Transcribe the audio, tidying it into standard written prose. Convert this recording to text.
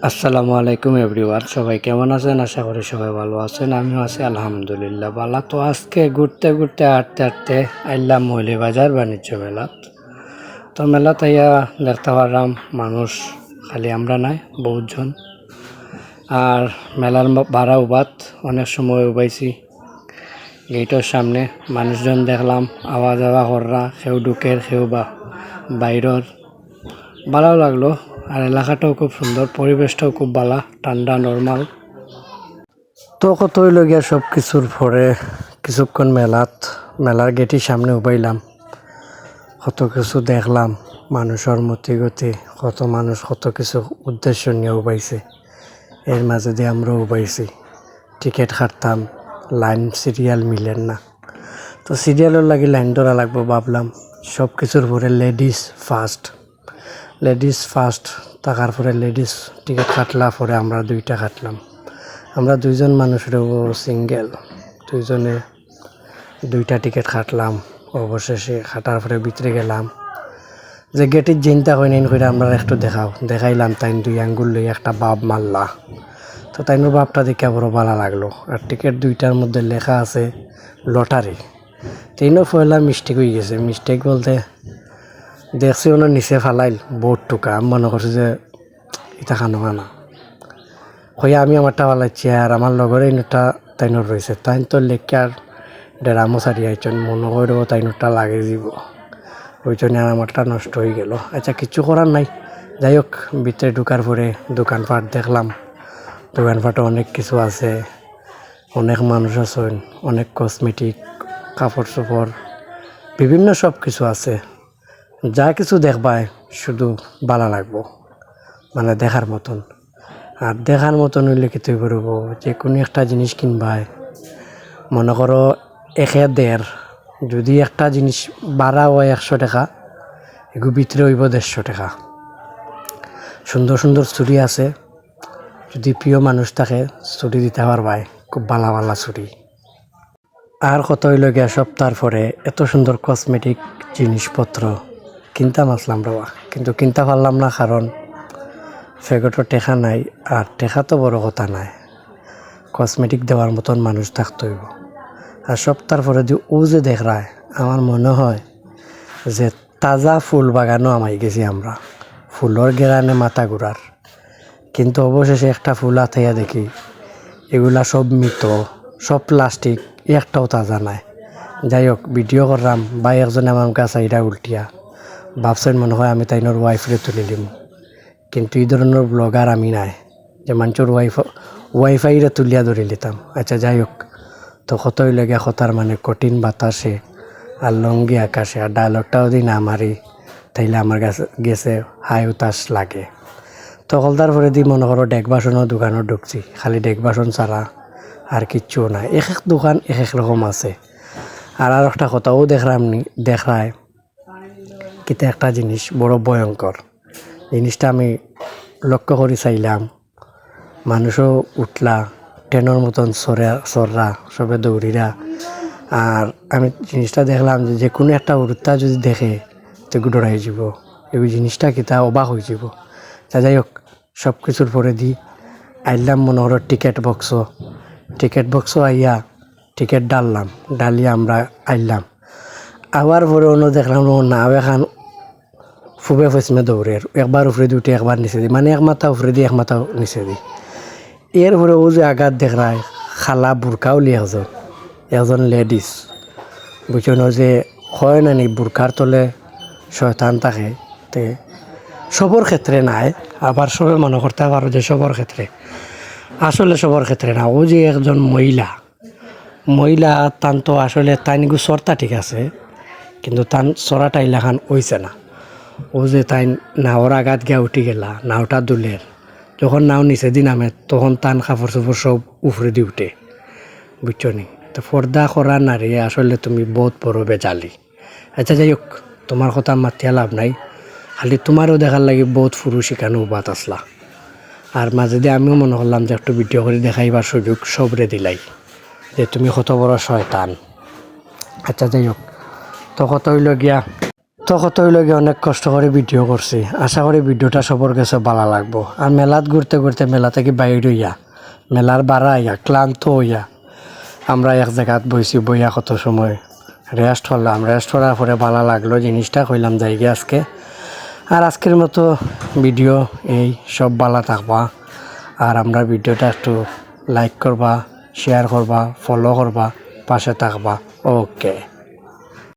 আসসালামু আলাইকুম এভরিওয়ান, সবাই কেমন আছেন? আশা করি সবাই ভালো আছেন। আমিও আছি আলহামদুলিল্লাহ ভালো। তো আজকে ঘুরতে ঘুরতে হাঁটতে হাঁটতে আইলাম মৌলভীবাজার বাণিজ্য মেলা। তো মেলা তাইয়া দেখতে পারলাম মানুষ খালি আমরা নাই, বহুতজন। আর মেলার ভাড়া উবাত, অনেক সময় উবাইছি গেটের সামনে। মানুষজন দেখলাম আওয়া যাওয়া কররা, কেউ ঢুকের কেউ বা বাইরের। ভালো লাগলো। আর এলাকাটাও খুব সুন্দর, পরিবেশটাও খুব ভালো, ঠান্ডা নর্মাল। তো কতই লগিয়া সব কিছুর পরে কিছুক্ষণ মেলার গেটের সামনে উবাইলাম, কত কিছু দেখলাম। মানুষের মতি গতি, কত মানুষ কত কিছু উদ্দেশ্য নিয়ে উবাইছে। এর মাঝে দিয়ে আমরা উবাইছি, টিকিট কাটতাম, লাইন সিরিয়াল মিলেন না। তো সিরিয়ালের লাগি লাইন ধরা লাগবো ভাবলাম। সব কিছুর পরে লেডিস ফার্স্ট থাকার পরে লেডিস টিকিট কাটলা, পরে আমরা দুইটা কাটলাম। আমরা দুইজন মানুষের সিঙ্গেল, দুইজনে দুইটা টিকিট কাটলাম। অবশেষে কাটার পরে ভিতরে গেলাম। যে গেটের চিন্তা হয় নিন করে আমরা একটু দেখাইলাম। তাই দুই আঙ্গুল লই একটা বাপ মারলা। তো তাইনোর বাপটা দেখে বড় ভালো লাগলো। আর টিকিট দুইটার মধ্যে লেখা আছে লটারি। তিনও পয়লা মিস্টেক হয়ে গেছে। মিস্টেক বলতে দেখছি ওনার নিচে ফালাইল বোর্ড টুকা। আমি মনে করছি যে এটা খানো খানা হইয়া আমি আমারটা ফালাইছি। আর আমার লগরে ইনোটা তাইনোর রয়েছে, তাই তো লেখকে আর ডেরামো সারি আইছেন, মনে করব তাইনোরটা লাগে যাব। ওই জন্য আর আমারটা নষ্ট হয়ে গেল। আচ্ছা, কিছু করার নাই। যাই হোক, ভিতরে ঢুকার পরে দোকানপাট দেখলাম। দোকানপাটে অনেক কিছু আছে, অনেক মানুষ আছেন, অনেক কসমেটিক, কাপড় চোপড়, বিভিন্ন সব কিছু আছে। যা কিছু দেখবায় শুধু ভালো লাগবো, মানে দেখার মতন। আর দেখার মতন হইলে কি তুই করব, যে কোনো একটা জিনিস কিনবায় মনে করো 1.5, যদি একটা জিনিস বাড়া হয় 100 টাকা, এগুলো ভিতরে হইব 150 টাকা। সুন্দর সুন্দর চুড়ি আছে, যদি প্রিয় মানুষ থাকে চুড়ি দিতে পারবায়, খুব ভালো ভালো চুড়ি। আর কত হইল গিয়া সপ্তাহ পরে এত সুন্দর কসমেটিক জিনিসপত্র কিনতাম আসলাম বাবা, কিন্তু কিনতে পারলাম না, কারণ ফেগটও টেকা নাই। আর টেকা তো বড় কথা নাই, কসমেটিক দেওয়ার মতন মানুষ থাকতে হইব। আর সপ্তাহ পরে যে দেখরায়, আমার মনে হয় যে তাজা ফুল বাগানও আমাই গেছি আমরা, ফুলের গেরানে মাথা ঘুরার। কিন্তু অবশেষে একটা ফুল আথাইয়া দেখি এগুলা সব মৃত, সব প্লাস্টিক, একটাও তাজা নাই। যাই হোক, ভিডিও করলাম। ভাই একজনে আমার কাছে আইরা উল্টিয়া ভাবছেন মনে হয় আমি তাইনোর ওয়াইফরে তুলে দিম। কিন্তু এই ধরনের ব্লগার আমি নাই যে মানুষের ওয়াইফাইরে তুলিয়া ধরে নিতাম। আচ্ছা, যাই হোক, তো কতই লেগে কথার মানে কঠিন বাতাসে আর লঙ্গি আকাশে। আর ডায়লগটাও যদি না মারি তাইলে আমার গেছে হাই উতাস লাগে। তো হলদার পরে দি মনে করো ডেক বাসনের দোকানও ঢুকছি, খালি ডেক বাসন ছাড়া আর কিচ্ছু নাই। এক এক দোকান এক এক রকম আছে। আর একটা কথাও দেখায় কিতে একটা জিনিস বড় ভয়ঙ্কর। জিনিসটা আমি লক্ষ্য করে চাইলাম, মানুষও উঠলা ট্রেনের মতন সররা সবে দৌড়িরা। আর আমি জিনিসটা দেখলাম যে কোনো একটা উড়তা যদি দেখে তো ডরাই যাব। এই জিনিসটা কিতা অবাক হয়ে যাব। যাই হোক, সব কিছুর পরে দি আইলাম মনে হলো টিকিট বক্স আইয়া টিকিট ডালিয়ে আমরা আইলাম। আবার পরে অন্য দেখলাম নাও এখন ফুবে ফেসমে দৌড়ে, একবার উপরে দি উঠে একবার নিচে দি, মানে এক মাথা উপরে দি এক মাথা নিচে দি। এরপরে ও যে আঘাত দেখায় খালা বুরকাও লিয়ে একজন লেডিস, বুঝছেন যে হয় না নি বুরকার তলে শয়তান থাকে। তে সবর ক্ষেত্রে নাই, আবার সবে মনে করতে পারো যে সবর ক্ষেত্রে, আসলে সবর ক্ষেত্রে না। ও যে একজন মহিলা তান তো আসলে তাইনিগু সরতা ঠিক আছে, কিন্তু তান সরাটা ইলাখান হইছে না। ও যে তাই নাওর আঘাত গিয়া উঠি গেলা, নাওটা দুলের, যখন নাও নিচে দি নামে তখন তান কাপড় চোপড় সব উফরে দি উঠে, বুঝছো নি? তো পর্দা করা নারী আসলে তুমি বহুত বড় বেজালি। আচ্ছা, যাই হোক, তোমার কথা মাতিয়া লাভ নাই, খালি তোমারও দেখার লাগে বহুত পুরুষ এখানে বাত আসলা। আর মাঝে দিয়ে আমিও মনে করলাম যে একটু ভিডিও করে দেখাইবার সুযোগ সবরে দিলাই যে তুমি কত বড় শয়তান। আচ্ছা, যাই হোক, তো কত হইল গিয়া তো কতই লগে অনেক কষ্ট করে ভিডিও করছি, আশা করি ভিডিওটা সবার কাছে ভালো লাগবো। আর মেলাত ঘুরতে ঘুরতে মেলা থেকে বাইর হইয়া মেলার বাড়া আইয়া ক্লান্ত হইয়া আমরা এক জায়গাত বইছি, বইয়া কত সময় রেস্ট করলাম। রেস্ট করার পরে ভালো লাগলো, জিনিসটা কইলাম যাইগে আজকে। আর আজকের মতো ভিডিও এই সব ভালো থাকবা। আর আমরা ভিডিওটা একটু লাইক করবা, শেয়ার করবা, ফলো করবা, পাশে থাকবা। ওকে।